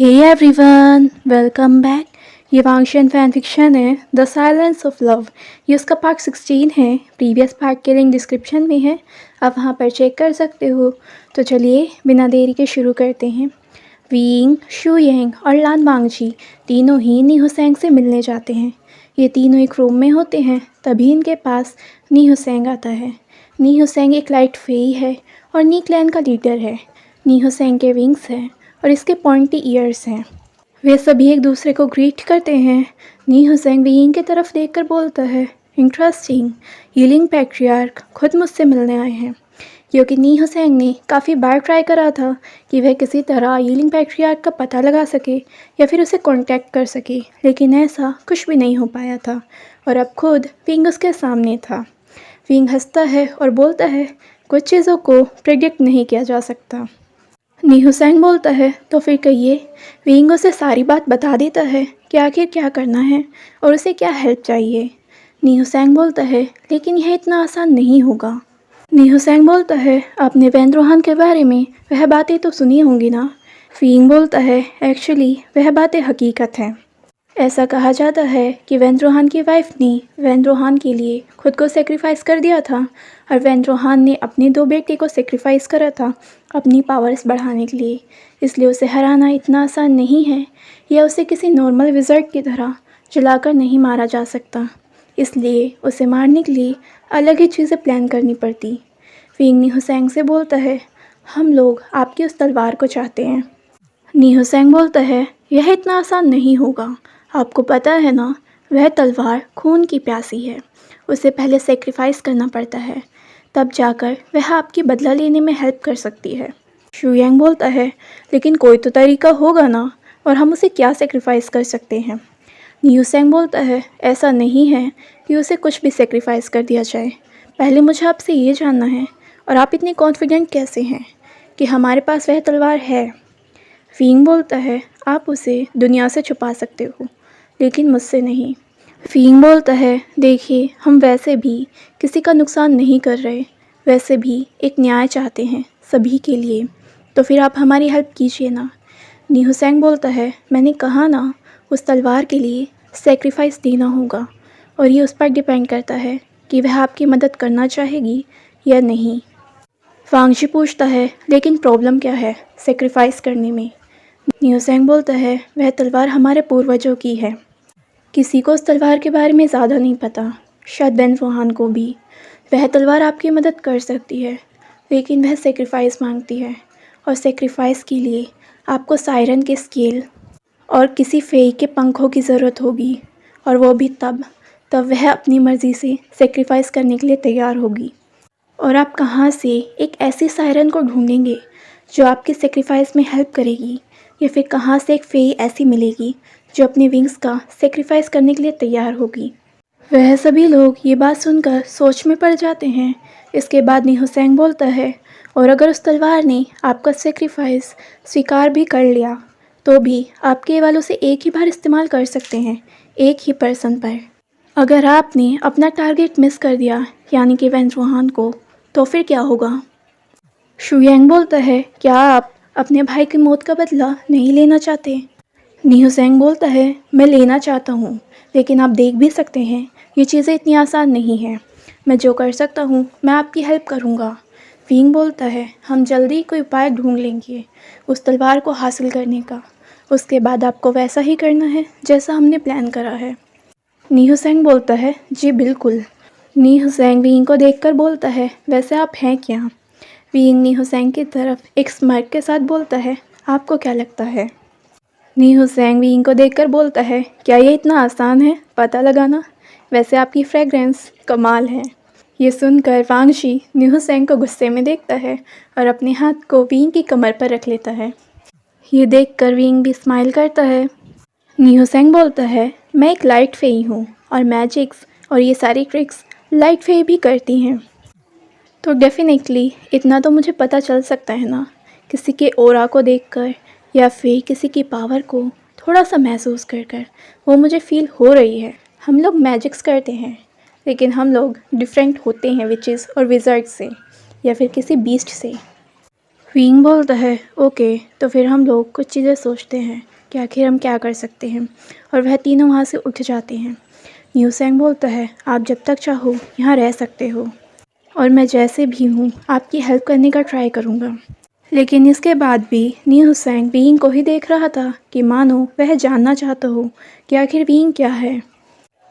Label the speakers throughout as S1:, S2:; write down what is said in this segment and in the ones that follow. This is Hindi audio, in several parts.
S1: Hey everyone, welcome back. ये वांशियन फैन फिक्शन है द साइलेंस ऑफ लव। ये उसका पार्ट 16 है। प्रीवियस पार्ट के लिंक डिस्क्रिप्शन में है, आप वहाँ पर चेक कर सकते हो। तो चलिए बिना देरी के शुरू करते हैं। वीइंग, शू येंग और लान वांगजी तीनों ही नी हुसैंग से मिलने जाते हैं। ये तीनों एक रूम में होते हैं, तभी इनके पास नी हुसैंग आता है। नी हुसैंग एक लाइट फेई है और नी क्लैन का लीडर है। नी हुसैंग के विंग्स हैं और इसके पॉइंटी ईयर्स हैं। वे सभी एक दूसरे को ग्रीट करते हैं। नी हुसैंग वीइंग की तरफ देखकर बोलता है, इंटरेस्टिंग, हीलिंग पैट्रियार्क खुद मुझसे मिलने आए हैं। क्योंकि नी हुसैंग ने काफ़ी बार ट्राई करा था कि वह किसी तरह हीलिंग पैट्रियार्क का पता लगा सके या फिर उसे कांटेक्ट कर सके, लेकिन ऐसा कुछ भी नहीं हो पाया था। और अब खुद विंग उसके सामने था। विंग हंसता है और बोलता है, कुछ चीज़ों को प्रेडिक्ट नहीं किया जा सकता। नी हुसैंग बोलता है, तो फिर कहिए। विंग उसे सारी बात बता देता है कि आखिर क्या करना है और उसे क्या हेल्प चाहिए। नी हुसैंग बोलता है, लेकिन यह इतना आसान नहीं होगा। नी हुसैंग बोलता है, आपने वैन रोहान के बारे में वह बातें तो सुनी होंगी ना। विंग बोलता है, एक्चुअली वह बातें हकीकत हैं। ऐसा कहा जाता है कि वैन रोहान की वाइफ ने वैन रोहान के लिए खुद को सेक्रीफाइस कर दिया था और वैन रोहान ने अपने 2 बेटे को सेक्रीफाइस करा था अपनी पावर्स बढ़ाने के लिए। इसलिए उसे हराना इतना आसान नहीं है, या उसे किसी नॉर्मल विज़र्ड की तरह जलाकर नहीं मारा जा सकता। इसलिए उसे मारने के लिए अलग ही चीज़ें प्लान करनी पड़ती। विंग नी हुसैंग से बोलता है, हम लोग आपकी उस तलवार को चाहते हैं। नी हुसैंग बोलता है, यह इतना आसान नहीं होगा। आपको पता है ना, वह तलवार खून की प्यासी है। उसे पहले सेक्रीफाइस करना पड़ता है, तब जाकर वह आपकी बदला लेने में हेल्प कर सकती है। शू यांग बोलता है, लेकिन कोई तो तरीका होगा ना, और हम उसे क्या सेक्रीफाइस कर सकते हैं। नी हुसैंग बोलता है, ऐसा नहीं है कि उसे कुछ भी सेक्रीफाइस कर दिया जाए। पहले मुझे आपसे ये जानना है, और आप इतने कॉन्फिडेंट कैसे हैं कि हमारे पास वह तलवार है। विंग बोलता है, आप उसे दुनिया से छुपा सकते हो, लेकिन मुझसे नहीं। विंग बोलता है, देखिए, हम वैसे भी किसी का नुकसान नहीं कर रहे, वैसे भी एक न्याय चाहते हैं सभी के लिए, तो फिर आप हमारी हेल्प कीजिए ना। नी हुसैंग बोलता है, मैंने कहा ना, उस तलवार के लिए सेक्रीफाइस देना होगा, और ये उस पर डिपेंड करता है कि वह आपकी मदद करना चाहेगी या नहीं। वांगजी पूछता है, लेकिन प्रॉब्लम क्या है सेक्रीफाइस करने में। नी हुसैंग बोलता है, वह तलवार हमारे पूर्वजों की है। किसी को उस तलवार के बारे में ज़्यादा नहीं पता, शायद वैन रोहान को भी। वह तलवार आपकी मदद कर सकती है, लेकिन वह सेक्रीफाइस मांगती है, और सेक्रीफाइस के लिए आपको सायरन के स्केल और किसी फेई के पंखों की ज़रूरत होगी, और वो भी तब वह अपनी मर्ज़ी से सेक्रीफाइस करने के लिए तैयार होगी। और आप कहाँ से एक ऐसी सायरन को ढूंढेंगे जो आपकी सेक्रीफाइस में हेल्प करेगी, या फिर कहाँ से एक फेई ऐसी मिलेगी जो अपने विंग्स का सेक्रीफाइस करने के लिए तैयार होगी। वह सभी लोग ये बात सुनकर सोच में पड़ जाते हैं। इसके बाद नी हुसैंग बोलता है, और अगर उस तलवार ने आपका सेक्रीफाइस स्वीकार भी कर लिया, तो भी आप केवल उसे एक ही बार इस्तेमाल कर सकते हैं, एक ही पर्सन पर। अगर आपने अपना टारगेट मिस कर दिया, यानी कि वैन रोहान को, तो फिर क्या होगा। शू यांग बोलता है, क्या आप अपने भाई की मौत का बदला नहीं लेना चाहते। नी हुसैंग बोलता है, मैं लेना चाहता हूँ, लेकिन आप देख भी सकते हैं ये चीज़ें इतनी आसान नहीं हैं। मैं जो कर सकता हूँ, मैं आपकी हेल्प करूँगा। विंग बोलता है, हम जल्दी कोई उपाय ढूंढ लेंगे उस तलवार को हासिल करने का। उसके बाद आपको वैसा ही करना है जैसा हमने प्लान करा है। नी हुसैंग बोलता है, जी बिल्कुल। नी हुसैंग विंग को देखकर बोलता है, वैसे आप हैं क्या। विंग नी हुसैंग की तरफ एक स्माइल के साथ बोलता है, आपको क्या लगता है। नी हुसैंग विंग को देखकर बोलता है, क्या ये इतना आसान है पता लगाना। वैसे आपकी फ्रेगरेंस कमाल है। ये सुनकर वांगशी नी हुसैंग को गुस्से में देखता है और अपने हाथ को विंग की कमर पर रख लेता है। ये देखकर विंग भी स्माइल करता है। नी हुसैंग बोलता है, मैं एक लाइट फेई हूँ, और मैजिक्स और ये सारी ट्रिक्स लाइट फेई भी करती हैं। तो डेफिनेटली इतना तो मुझे पता चल सकता है ना, किसी के ऑरा को देखकर या फिर किसी की पावर को थोड़ा सा महसूस कर कर वो मुझे फील हो रही है। हम लोग मैजिक्स करते हैं, लेकिन हम लोग डिफरेंट होते हैं विचेस और विज़र्ड से, या फिर किसी बीस्ट से। विंग बोलता है ओके, तो फिर हम लोग कुछ चीज़ें सोचते हैं कि आखिर हम क्या कर सकते हैं, और वह तीनों वहाँ से उठ जाते हैं। न्यू सैंग बोलता है आप जब तक चाहो यहाँ रह सकते हो, और मैं जैसे भी हूँ आपकी हेल्प करने का ट्राई करूँगा। लेकिन इसके बाद भी न्यू सैंग विंग को ही देख रहा था कि मानो वह जानना चाहता हो कि आखिर विंग क्या है।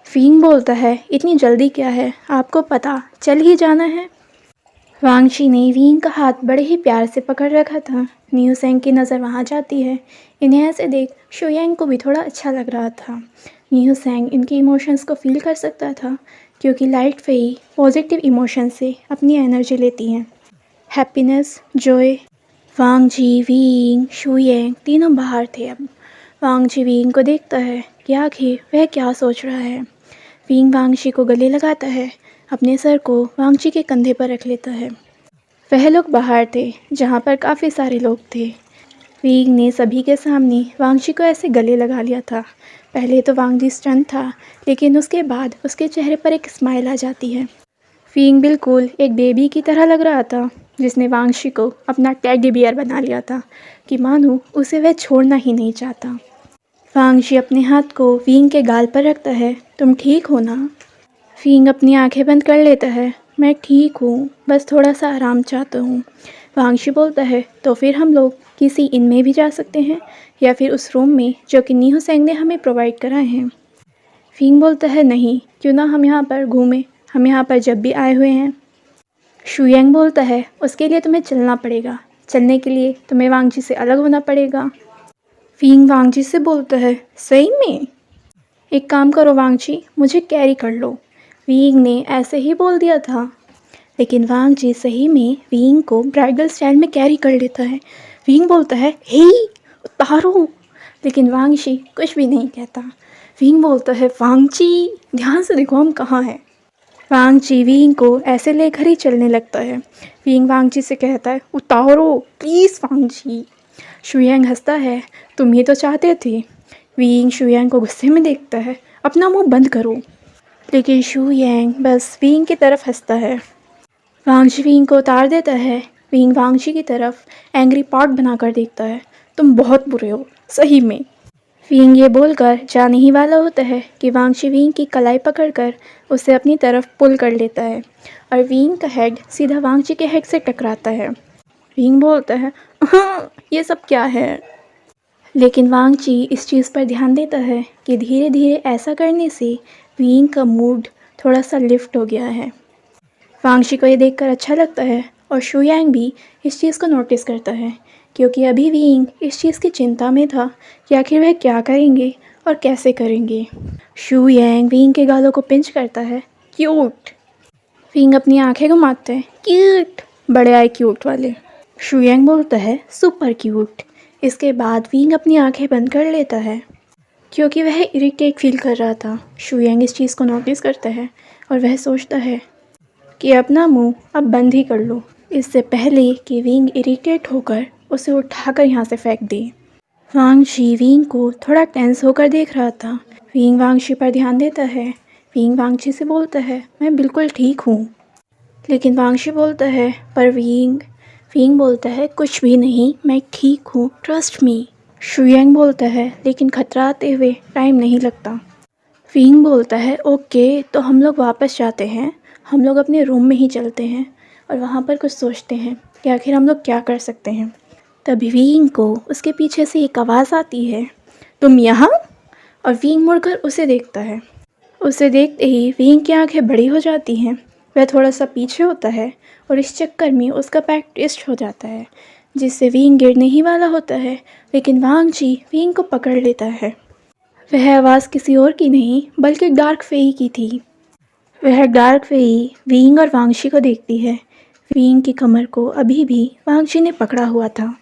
S1: विंग बोलता है इतनी जल्दी क्या है, आपको पता चल ही जाना है। वांगची ने विंग का हाथ बड़े ही प्यार से पकड़ रखा था। न्यू सैंग की नज़र वहाँ जाती है। इन्हें ऐसे देख शुयांग को भी थोड़ा अच्छा लग रहा था। न्यू सैंग इनके इमोशंस को फील कर सकता था, क्योंकि लाइट फेई पॉजिटिव इमोशन से अपनी एनर्जी लेती हैं। Happiness, joy. Wangji, Wing, Shuyang तीनों बाहर थे अब। वांगजी विंग को देखता है कि आखिर वह क्या सोच रहा है। विंग वांगची को गले लगाता है, अपने सर को वांगची के कंधे पर रख लेता है। वह लोग बाहर थे जहाँ पर काफ़ी सारे लोग थे। विंग ने सभी के सामने वांगची को ऐसे गले लगा लिया था। पहले तो वांगजी स्टन था, लेकिन उसके बाद उसके चेहरे पर एक स्माइल आ जाती है। विंग बिल्कुल एक बेबी की तरह लग रहा था, जिसने वांगची को अपना टेडी बियर बना लिया था कि मानो उसे वह छोड़ना ही नहीं चाहता। वांगची अपने हाथ को विंग के गाल पर रखता है। तुम ठीक हो ना? विंग अपनी आंखें बंद कर लेता है। मैं ठीक हूँ, बस थोड़ा सा आराम चाहता हूँ। वांगची बोलता है तो फिर हम लोग किसी इन में भी जा सकते हैं, या फिर उस रूम में जो कि न्यू सैंग ने हमें प्रोवाइड कराए हैं। विंग बोलता है नहीं, क्यों ना हम यहाँ पर घूमें, हम यहाँ पर जब भी आए हुए हैं। शुयांग बोलता है उसके लिए तुम्हें चलना पड़ेगा, चलने के लिए तुम्हें वांगची से अलग होना पड़ेगा। विंग वांगची से बोलता है सही में? एक काम करो वांगची, मुझे कैरी कर लो। विंग ने ऐसे ही बोल दिया था, लेकिन वांगची सही में विंग को ब्राइडल स्टाइल में कैरी कर लेता है। विंग बोलता है हे उतारो, लेकिन वांगची कुछ भी नहीं कहता। विंग बोलता है वांगची ध्यान से देखो हम कहाँ हैं। वांगची विंग को ऐसे लेकर ही चलने लगता है। विंग वांगची से कहता है उतारो प्लीज़ वांगची। शुयांग हंसता है, तुम ही तो चाहते थे। विंग शुयांग को गुस्से में देखता है, अपना मुंह बंद करो। लेकिन शुयांग बस विंग की तरफ हंसता है। वांगची विंग को उतार देता है। विंग वांगची की तरफ एंग्री पॉट बनाकर देखता है, तुम बहुत बुरे हो सही में। विंग ये बोलकर जाने ही वाला होता है कि वांगची विंग की कलाई पकड़कर उसे अपनी तरफ पुल कर लेता है, और विंग का हेड सीधा वांगची के हेड से टकराता है। विंग बोलता है ये सब क्या है? लेकिन वांगची इस चीज़ पर ध्यान देता है कि धीरे धीरे ऐसा करने से विंग का मूड थोड़ा सा लिफ्ट हो गया है। वांगची को ये देखकर अच्छा लगता है, और शुयांग भी इस चीज़ को नोटिस करता है, क्योंकि अभी विंग इस चीज़ की चिंता में था कि आखिर वह क्या करेंगे और कैसे करेंगे। शुयांग विंग के गालों को पिंच करता है, क्यूट। विंग अपनी आंखें घुमाते हैं, क्यूट, बड़े आए क्यूट वाले। शुयांग बोलता है सुपर क्यूट। इसके बाद विंग अपनी आंखें बंद कर लेता है, क्योंकि वह इरिटेट फील कर रहा था। शुयांग इस चीज़ को नोटिस करता है, और वह सोचता है कि अपना मुंह अब बंद ही कर लो, इससे पहले कि विंग इरिटेट होकर उसे उठाकर यहाँ से फेंक दे। वांगची विंग को थोड़ा टेंस होकर देख रहा था। विंग वांगची पर ध्यान देता है। विंग वांगची से बोलता है मैं बिल्कुल ठीक हूँ। लेकिन वांगची बोलता है पर विंग बोलता है कुछ भी नहीं, मैं ठीक हूँ, ट्रस्ट मी। शुयांग बोलता है लेकिन खतरा आते हुए टाइम नहीं लगता। विंग बोलता है ओके, तो हम लोग वापस जाते हैं, हम लोग अपने रूम में ही चलते हैं, और वहाँ पर कुछ सोचते हैं कि आखिर हम लोग क्या कर सकते हैं। तभी विंग को उसके पीछे से एक आवाज़ आती है, तुम यहाँ? और विंग मुड़कर उसे देखता है। उसे देखते ही विंग की आंखें बड़ी हो जाती हैं। वह थोड़ा सा पीछे होता है, और इस चक्कर में उसका पैर ट्विस्ट हो जाता है, जिससे विंग गिरने ही वाला होता है, लेकिन वांगची विंग को पकड़ लेता है। वह आवाज़ किसी और की नहीं बल्कि डार्क फेई की थी। वह डार्क फेई विंग और वांगची को देखती है। विंग की कमर को अभी भी वांगची ने पकड़ा हुआ था।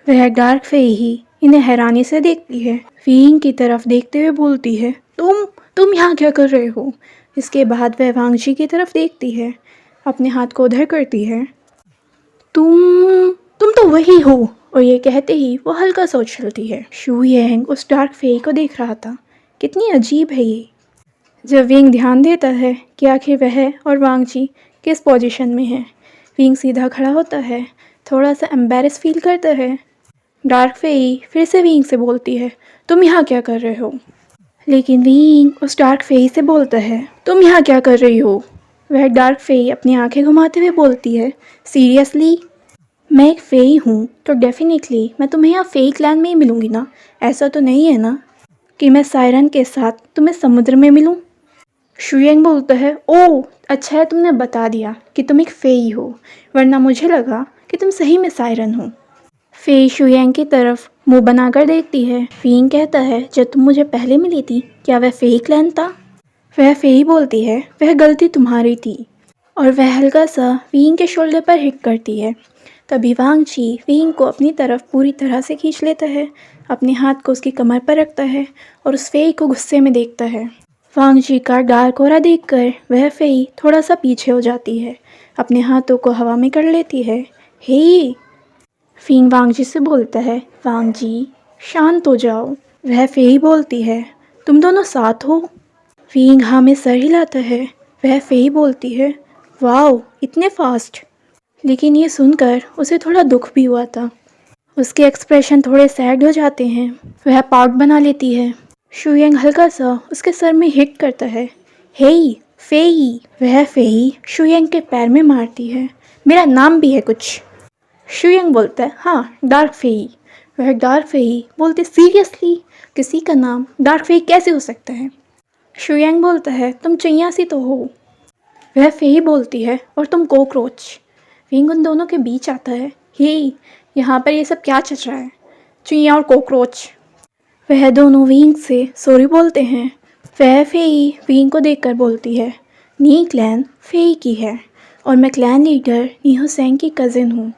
S1: वह डार्क फेई ही इन्हें हैरानी से देखती है। विंग की तरफ देखते हुए बोलती है तुम यहाँ क्या कर रहे हो? इसके बाद वह वांगची की तरफ देखती है, अपने हाथ को उधर करती है। तुम तो वही हो, और ये कहते ही वो हल्का सा उछलती है। शुयांग उस डार्क फेई को देख रहा था। कितनी अजीब है ये। जब विंग ध्यान देता है कि आखिर वह और वांगची किस पोजीशन में है, विंग सीधा खड़ा होता है। थोड़ा सा एम्बेरस फील करता है। डार्क फेई फिर से विंग से बोलती है, तुम यहाँ क्या कर रहे हो? लेकिन विंग उस डार्क फेई से बोलता है, तुम यहाँ क्या कर रही हो? वह डार्क फेई अपनी आंखें घुमाते हुए बोलती है, सीरियसली? मैं एक फेई हूँ तो डेफिनेटली मैं तुम्हें यहाँ फेक लैंड में ही मिलूँगी ना। ऐसा तो नहीं है ना कि मैं सायरन के साथ तुम्हें समुद्र में मिलूँ? शुयेंग बोलता है, ओह अच्छा है तुमने बता दिया कि तुम एक फेई हो, वरना मुझे लगा कि तुम सही में सायरन हो। फेई शुयेंग की तरफ मुंह बनाकर देखती है। विंग कहता है, जब तुम मुझे पहले मिली थी क्या वह फेक लैंड था? वह फेई बोलती है, वह गलती तुम्हारी थी। और वह हल्का सा विंग के शोल्डर पर हिट करती है। तभी वांग ची विंग को अपनी तरफ पूरी तरह से खींच लेता है, अपने हाथ को उसकी कमर पर रखता है और उस फेई को गुस्से में देखता है। वांग ची का डार्क ऑरा देखकर वह फेई थोड़ा सा पीछे हो जाती है, अपने हाथों को हवा में कर लेती है। हे फिंग वांग जी से बोलता है, वांग जी शांत हो जाओ। वह फेई बोलती है, तुम दोनों साथ हो? फिंग हाँ में सर हिलाता है। वह फेई बोलती है, वाओ इतने फास्ट। लेकिन ये सुनकर उसे थोड़ा दुख भी हुआ था। उसके एक्सप्रेशन थोड़े सैड हो जाते हैं। वह पाउट बना लेती है। शुयेंग हल्का सा उसके सर में हिट करता है। हेई फेई। वह फेई शुयेंग के पैर में मारती है। मेरा नाम भी है कुछ? शुयेंग बोलता है, हाँ डार्क फेई। वह डार्क फेई बोलते, सीरियसली किसी का नाम डार्क फेई कैसे हो सकता है? शुयेंग बोलता है, तुम चैया सी तो हो। वह फेई बोलती है, और तुम कॉकरोच। विंग उन दोनों के बीच आता है। हे यहाँ पर ये सब क्या चल रहा है? चुईया और कॉकरोच। वह दोनों विंग से सॉरी बोलते हैं। वह फेई विंग को देखकर बोलती है, नी क्लैन फेई की है और मैं क्लैन लीडर नीहो सेंग की कज़िन हूँ।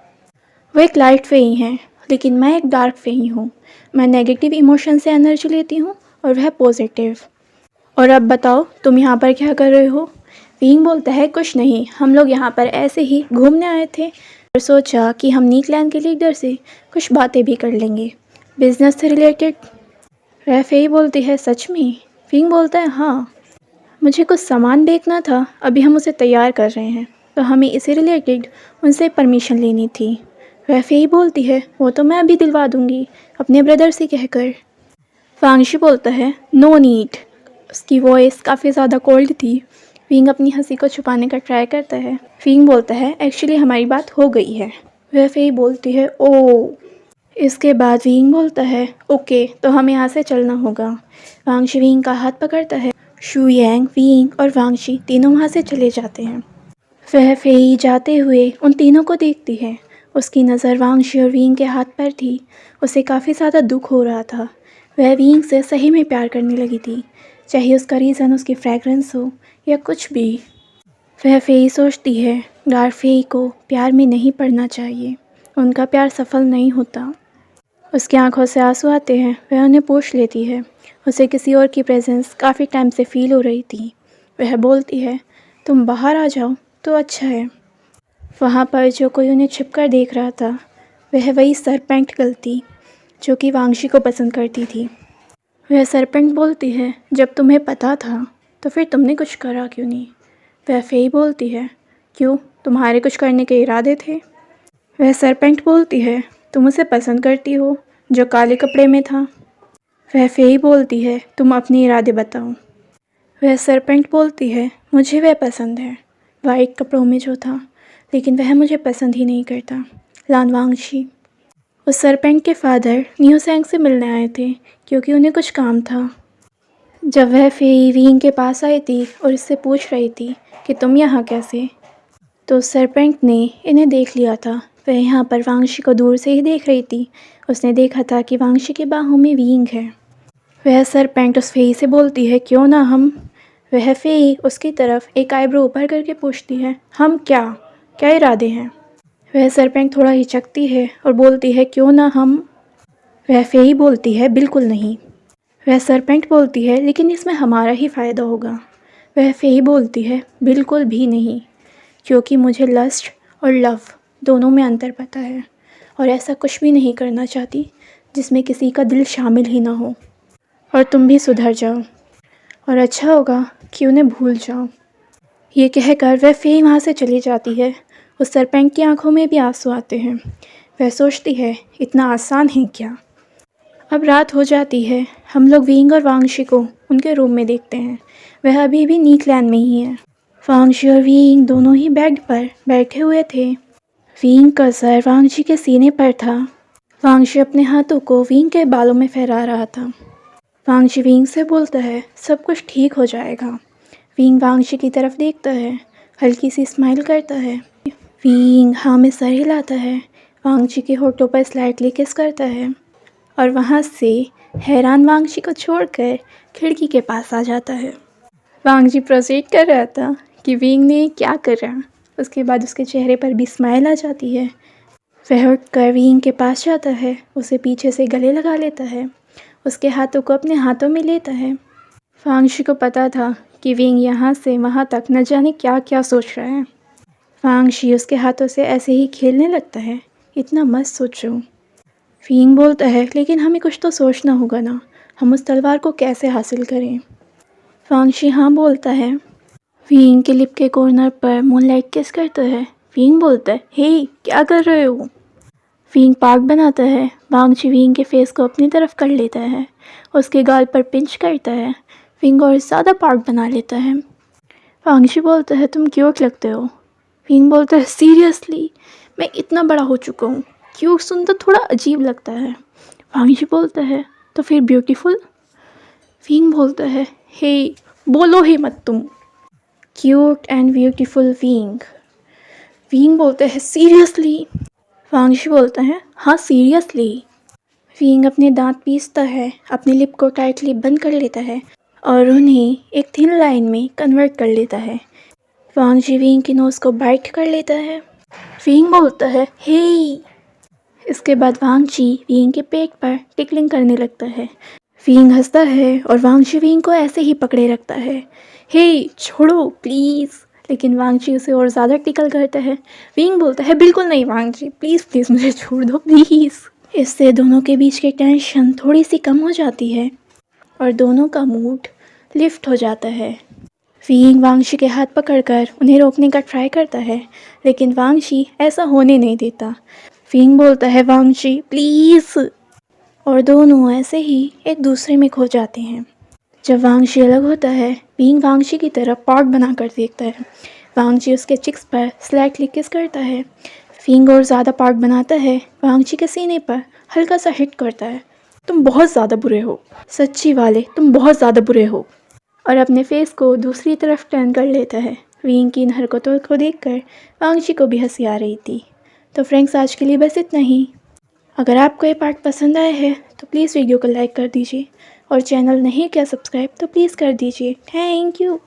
S1: वो एक लाइट फेई हैं, लेकिन मैं एक डार्क फेई हूँ। मैं नेगेटिव इमोशन से एनर्जी लेती हूँ और वह पॉजिटिव। और अब बताओ तुम यहाँ पर क्या कर रहे हो? विंग बोलता है, कुछ नहीं, हम लोग यहाँ पर ऐसे ही घूमने आए थे और सोचा कि हम नी क्लैन के लीडर से कुछ बातें भी कर लेंगे, बिजनेस से रिलेटेड। वह फेई बोलती है, सच में? विंग बोलता है, हाँ मुझे कुछ सामान बेचना था, अभी हम उसे तैयार कर रहे हैं, तो हमें इसे रिलेटेड उनसे परमिशन लेनी थी। वह फेई बोलती है, वो तो मैं अभी दिलवा दूँगी अपने ब्रदर से कहकर। वांगशी बोलता है, नो नीड। उसकी वॉइस काफ़ी ज़्यादा कोल्ड थी। विंग अपनी हंसी को छुपाने का ट्राई करता है। विंग बोलता है, एक्चुअली हमारी बात हो गई है। वह फेई बोलती है, ओह। इसके बाद विंग बोलता है, ओके तो हमें यहाँ से चलना होगा। वांगशी विंग का हाथ पकड़ता है। शुयेंग, विंग और वांगशी तीनों वहाँ से चले जाते हैं। वह फेई जाते हुए उन तीनों को देखती है। उसकी नज़र वांगशी और विंग के हाथ पर थी। उसे काफ़ी ज़्यादा दुख हो रहा था। वह विंग से सही में प्यार करने लगी थी, चाहे उसका रीज़न उसकी फ्रेगरेंस हो या कुछ भी। वह फेई सोचती है, डार्क फेई को प्यार में नहीं पड़ना चाहिए, उनका प्यार सफल नहीं होता। उसकी आंखों से आंसू आते हैं। वह उन्हें पूछ लेती है। उसे किसी और की प्रेजेंस काफ़ी टाइम से फील हो रही थी। वह बोलती है, तुम बाहर आ जाओ तो अच्छा है। वहाँ पर जो कोई उन्हें छिपकर देख रहा था, वह वही सरपेंट गर्ल थी जो कि वांगशी को पसंद करती थी। वह सरपेंट बोलती है, जब तुम्हें पता था तो फिर तुमने कुछ करा क्यों नहीं? वह फेई बोलती है, क्यों, तुम्हारे कुछ करने के इरादे थे? वह सरपेंट बोलती है, तुम उसे पसंद करती हो जो काले कपड़े में था? वह फेई बोलती है, तुम अपने इरादे बताओ। वह सरपेंट बोलती है, मुझे वह पसंद है, वाइट कपड़ों में जो था, लेकिन वह मुझे पसंद ही नहीं करता। लान वांगशी। उस सरपेंट के फादर न्यू सेंग से मिलने आए थे क्योंकि उन्हें कुछ काम था। जब वह फेई विंग के पास आई थी और इससे पूछ रही थी कि तुम यहाँ कैसे, तो सरपेंट ने इन्हें देख लिया था। वह यहाँ पर वांगशी को दूर से ही देख रही थी। उसने देखा था कि वांगशी की बाहों में विंग है। वह सरपेंट उस फेई से बोलती है, क्यों ना हम? वह फेई उसकी तरफ एक आईब्रो ऊपर करके पूछती है, हम क्या क्या इरादे हैं? वह सरपेंट थोड़ा हिचकती है और बोलती है, क्यों ना हम? वह फेई बोलती है, बिल्कुल नहीं। वह सरपेंट बोलती है, लेकिन इसमें हमारा ही फ़ायदा होगा। वह फेई बोलती है, बिल्कुल भी नहीं, क्योंकि मुझे लस्ट और लव दोनों में अंतर पता है और ऐसा कुछ भी नहीं करना चाहती जिसमें किसी का दिल शामिल ही ना हो। और तुम भी सुधर जाओ और अच्छा होगा कि उन्हें भूल जाओ। ये कहकर वह फेई वहाँ से चली जाती है उस सरपेंट की आंखों में भी आंसू आते हैं। वह सोचती है इतना आसान है क्या। अब रात हो जाती है। हम लोग विंग और वांगशी को उनके रूम में देखते हैं। वह अभी भी नीकलैंड में ही है। वांगशी और विंग दोनों ही बेड पर बैठे हुए थे। विंग का सर वांगशी के सीने पर था। वांगशी अपने हाथों को विंग के बालों में फहरा रहा था। वांगशी विंग से बोलता है सब कुछ ठीक हो जाएगा। विंग वांगशी की तरफ देखता है, हल्की सी स्माइल करता है। विंग हाँ में सर हिलाता है, वांगशी के होठों पर स्लाइटली किस करता है और वहाँ से हैरान वांगशी को छोड़कर खिड़की के पास आ जाता है। वांगशी प्रोसीड कर रहा था कि विंग ने क्या करा। उसके बाद उसके चेहरे पर भी स्माइल आ जाती है। वह उठकर विंग के पास जाता है, उसे पीछे से गले लगा लेता है, उसके हाथों को अपने हाथों में लेता है। वांगशी को पता था कि विंग यहाँ से वहाँ तक न जाने क्या क्या सोच रहा है। वांगशी उसके हाथों से ऐसे ही खेलने लगता है, इतना मत सोचो। विंग बोलता है लेकिन हमें कुछ तो सोचना होगा ना, हम उस तलवार को कैसे हासिल करें। वांगशी हाँ बोलता है। विंग के लिप के कॉर्नर पर मूनलाइट किस करता है। विंग बोलता है हे क्या कर रहे हो। विंग पार्क बनाता है। वांगशी विंग के फेस को अपनी तरफ कर लेता है, उसके गाल पर पिंच करता है। विंग और ज़्यादा पार्क बना लेता है। वांगशी बोलता है तुम क्यूट लगते हो। विंग बोलता है सीरियसली मैं इतना बड़ा हो चुका हूँ, क्यूट सुनकर थोड़ा अजीब लगता है। वांगशी बोलता है तो फिर ब्यूटीफुल। विंग बोलता है हे बोलो ही मत तुम। Cute and beautiful wing. Wing बोलता है सीरियसली। वांगशी बोलता है हाँ सीरियसली। विंग अपने दांत पीसता है, अपने लिप को टाइटली बंद कर लेता है और उन्हें एक थिन लाइन में कन्वर्ट कर लेता है। वांगशी विंग की नोज़ को बाइट कर लेता है। विंग बोलता है हे। इसके बाद वांगशी विंग के पेट पर टिकलिंग करने लगता है। विंग हंसता है और वांगशी विंग को ऐसे ही पकड़े रखता है। हे छोड़ो प्लीज़। लेकिन वांगशी उसे और ज़्यादा टिकल करता है। विंग बोलता है बिल्कुल नहीं वांगशी, प्लीज़ प्लीज़ मुझे छोड़ दो प्लीज़। इससे दोनों के बीच की टेंशन थोड़ी सी कम हो जाती है और दोनों का मूड लिफ्ट हो जाता है। विंग वांगशी के हाथ पकड़कर उन्हें रोकने का ट्राई करता है, लेकिन वांगशी ऐसा होने नहीं देता। विंग बोलता है वांगशी प्लीज़, और दोनों ऐसे ही एक दूसरे में खो जाते हैं। जब वांगशी अलग होता है, विंग वांगशी की तरफ पार्क बनाकर देखता है। वांगशी उसके चिक्स पर स्लाइटली किस करता है। विंग और ज़्यादा पार्क बनाता है, वांगशी के सीने पर हल्का सा हिट करता है। तुम बहुत ज़्यादा बुरे हो, सच्ची वाले तुम बहुत ज़्यादा बुरे हो, और अपने फेस को दूसरी तरफ टर्न कर लेता है। विंग की इन हरकतों को देखकर वांगशी को भी हंसी आ रही थी। तो फ्रेंड्स आज के लिए बस इतना ही। अगर आपको ये पार्ट पसंद आया है तो प्लीज़ वीडियो को लाइक कर दीजिए और चैनल नहीं किया सब्सक्राइब तो प्लीज़ कर दीजिए। Thank you.